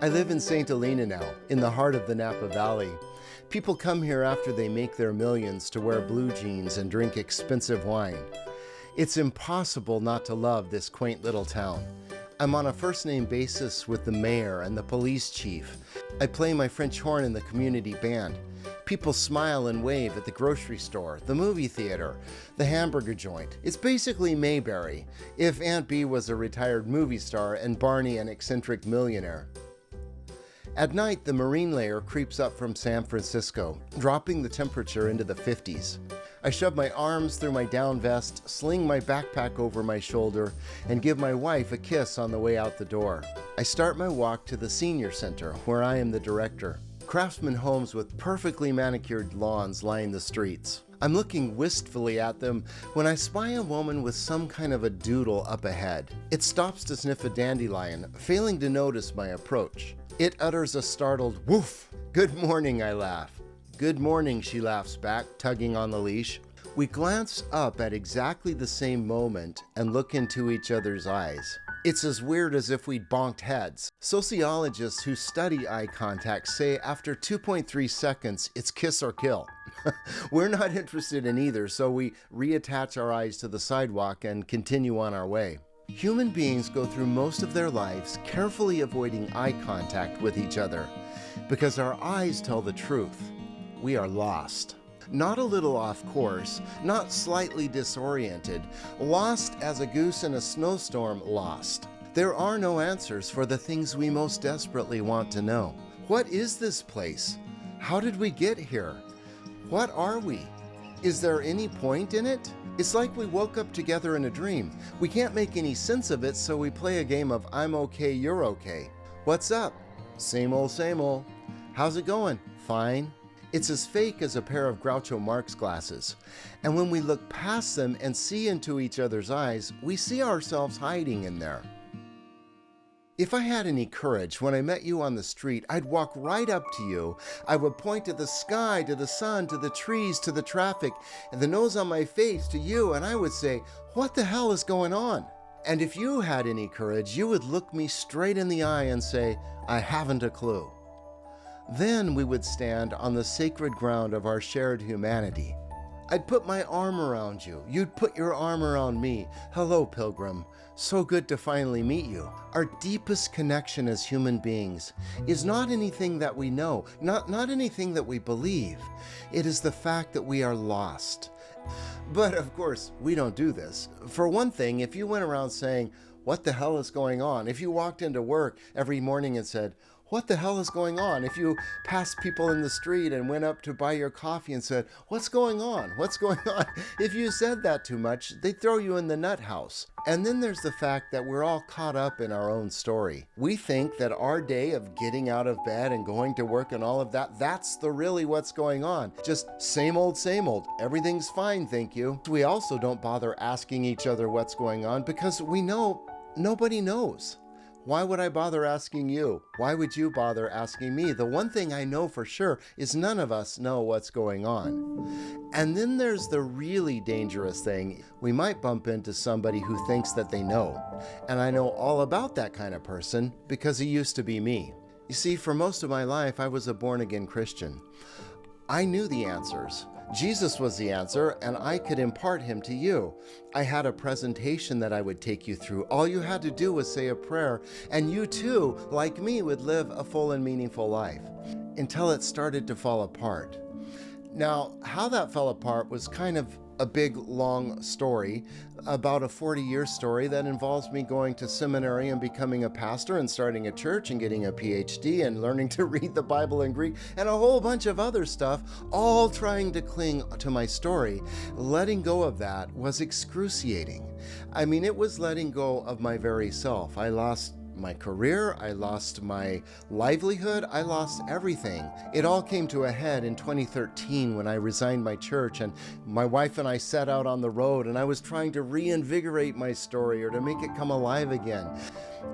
I live in St. Helena now, in the heart of the Napa Valley. People come here after they make their millions to wear blue jeans and drink expensive wine. It's impossible not to love this quaint little town. I'm on a first-name basis with the mayor and the police chief. I play my French horn in the community band. People smile and wave at the grocery store, the movie theater, the hamburger joint. It's basically Mayberry, if Aunt Bee was a retired movie star and Barney an eccentric millionaire. At night, the marine layer creeps up from San Francisco, dropping the temperature into the 50s. I shove my arms through my down vest, sling my backpack over my shoulder, and give my wife a kiss on the way out the door. I start my walk to the senior center, where I am the director. Craftsman homes with perfectly manicured lawns line the streets. I'm looking wistfully at them when I spy a woman with some kind of a doodle up ahead. It stops to sniff a dandelion, failing to notice my approach. It utters a startled woof. "Good morning," I laugh. "Good morning," she laughs back, tugging on the leash. We glance up at exactly the same moment and look into each other's eyes. It's as weird as if we'd bonked heads. Sociologists who study eye contact say after 2.3 seconds, it's kiss or kill. We're not interested in either, so we reattach our eyes to the sidewalk and continue on our way. Human beings go through most of their lives carefully avoiding eye contact with each other because our eyes tell the truth. We are lost. Not a little off course, not slightly disoriented, lost as a goose in a snowstorm lost. There are no answers for the things we most desperately want to know. What is this place? How did we get here? What are we? Is there any point in it? It's like we woke up together in a dream. We can't make any sense of it, so we play a game of I'm okay, you're okay. What's up? Same old, same old. How's it going? Fine. It's as fake as a pair of Groucho Marx glasses. And when we look past them and see into each other's eyes, we see ourselves hiding in there. If I had any courage, when I met you on the street, I'd walk right up to you. I would point to the sky, to the sun, to the trees, to the traffic, and the nose on my face to you, and I would say, "What the hell is going on?" And if you had any courage, you would look me straight in the eye and say, "I haven't a clue." Then we would stand on the sacred ground of our shared humanity. I'd put my arm around you. You'd put your arm around me. "Hello, pilgrim. So good to finally meet you." Our deepest connection as human beings is not anything that we know, not anything that we believe. It is the fact that we are lost. But of course, we don't do this. For one thing, if you went around saying, "What the hell is going on?" If you walked into work every morning and said, "What the hell is going on?" If you passed people in the street and went up to buy your coffee and said, "What's going on? What's going on?" If you said that too much, they'd throw you in the nut house. And then there's the fact that we're all caught up in our own story. We think that our day of getting out of bed and going to work and all of that, that's the really what's going on. Just same old, everything's fine, thank you. We also don't bother asking each other what's going on because we know nobody knows. Why would I bother asking you? Why would you bother asking me? The one thing I know for sure is none of us know what's going on. And then there's the really dangerous thing. We might bump into somebody who thinks that they know. And I know all about that kind of person because he used to be me. You see, for most of my life, I was a born-again Christian. I knew the answers. Jesus was the answer, and I could impart him to you. I had a presentation that I would take you through. All you had to do was say a prayer, and you too, like me, would live a full and meaningful life, until it started to fall apart. Now, how that fell apart was kind of a big, long story, about a 40-year story that involves me going to seminary and becoming a pastor and starting a church and getting a PhD and learning to read the Bible in Greek and a whole bunch of other stuff, all trying to cling to my story. Letting go of that was excruciating. I mean, it was letting go of my very self. I lost my career, I lost my livelihood, I lost everything. It all came to a head in 2013 when I resigned my church and my wife and I set out on the road, and I was trying to reinvigorate my story or to make it come alive again.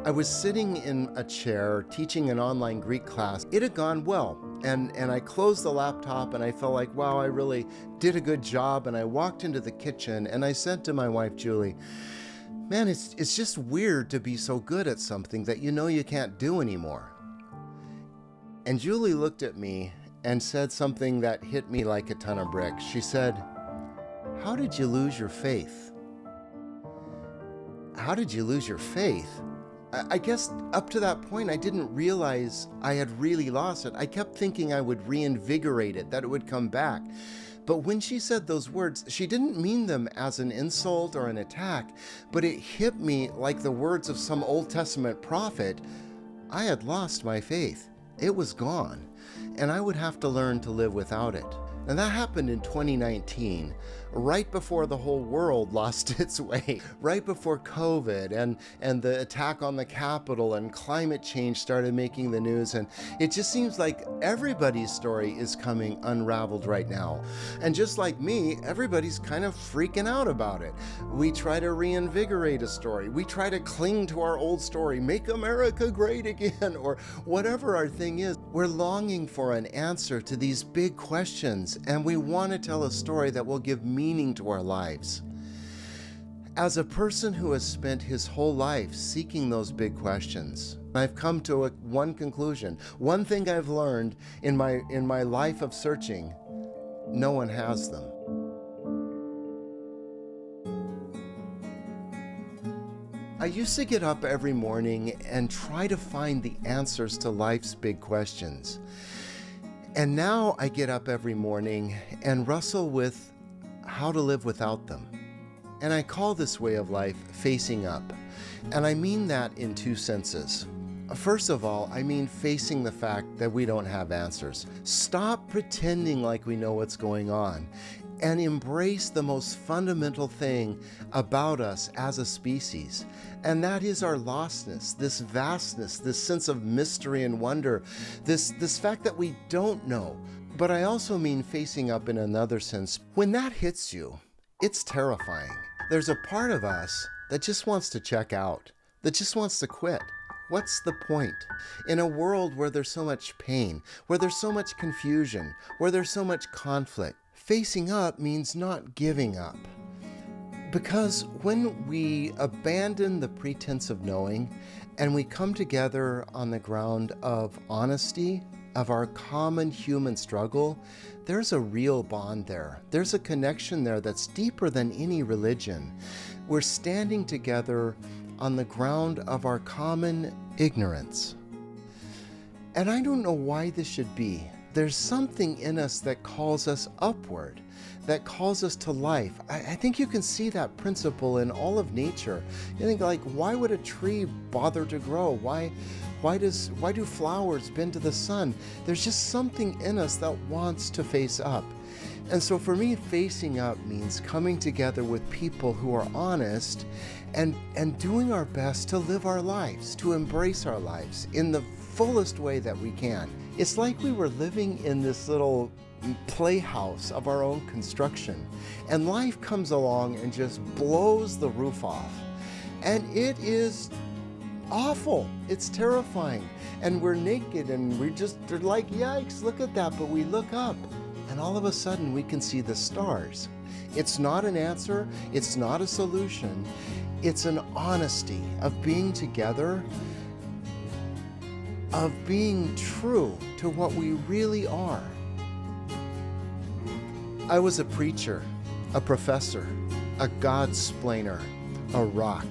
I was sitting in a chair teaching an online Greek class. It had gone well, and I closed the laptop and I felt like, wow, I really did a good job. And I walked into the kitchen and I said to my wife, Julie, man, it's just weird to be so good at something that you know you can't do anymore. And Julie looked at me and said something that hit me like a ton of bricks. She said, "How did you lose your faith?" How did you lose your faith? I guess up to that point, I didn't realize I had really lost it. I kept thinking I would reinvigorate it, that it would come back. But when she said those words, she didn't mean them as an insult or an attack, but it hit me like the words of some Old Testament prophet. I had lost my faith. It was gone, and I would have to learn to live without it. And that happened in 2019, right before the whole world lost its way, right before COVID and the attack on the Capitol and climate change started making the news. And it just seems like everybody's story is coming unraveled right now. And just like me, everybody's kind of freaking out about it. We try to reinvigorate a story. We try to cling to our old story, make America great again, or whatever our thing is. We're longing for an answer to these big questions, and we want to tell a story that will give meaning to our lives. As a person who has spent his whole life seeking those big questions, I've come to one conclusion. One thing I've learned in my life of searching: no one has them. I used to get up every morning and try to find the answers to life's big questions. And now I get up every morning and wrestle with how to live without them. And I call this way of life facing up. And I mean that in two senses. First of all, I mean facing the fact that we don't have answers. Stop pretending like we know what's going on and embrace the most fundamental thing about us as a species. And that is our lostness, this vastness, this sense of mystery and wonder, this fact that we don't know. But I also mean facing up in another sense. When that hits you, it's terrifying. There's a part of us that just wants to check out, that just wants to quit. What's the point? In a world where there's so much pain, where there's so much confusion, where there's so much conflict, facing up means not giving up. Because when we abandon the pretense of knowing and we come together on the ground of honesty, of our common human struggle, there's a real bond there. There's a connection there that's deeper than any religion. We're standing together on the ground of our common ignorance. And I don't know why this should be. There's something in us that calls us upward, that calls us to life. I think you can see that principle in all of nature. You think, like, why would a tree bother to grow? Why do flowers bend to the sun? There's just something in us that wants to face up. And so for me, facing up means coming together with people who are honest and doing our best to live our lives, to embrace our lives in the fullest way that we can. It's like we were living in this little playhouse of our own construction, and life comes along and just blows the roof off. And it is awful. It's terrifying. And we're naked and they're like, yikes, look at that. But we look up and all of a sudden we can see the stars. It's not an answer. It's not a solution. It's an honesty of being together, of being true to what we really are. I was a preacher, a professor, a God-splainer, a rock.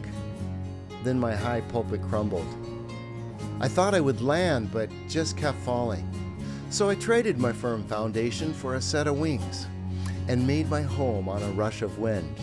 Then my high pulpit crumbled. I thought I would land, but just kept falling. So I traded my firm foundation for a set of wings and made my home on a rush of wind.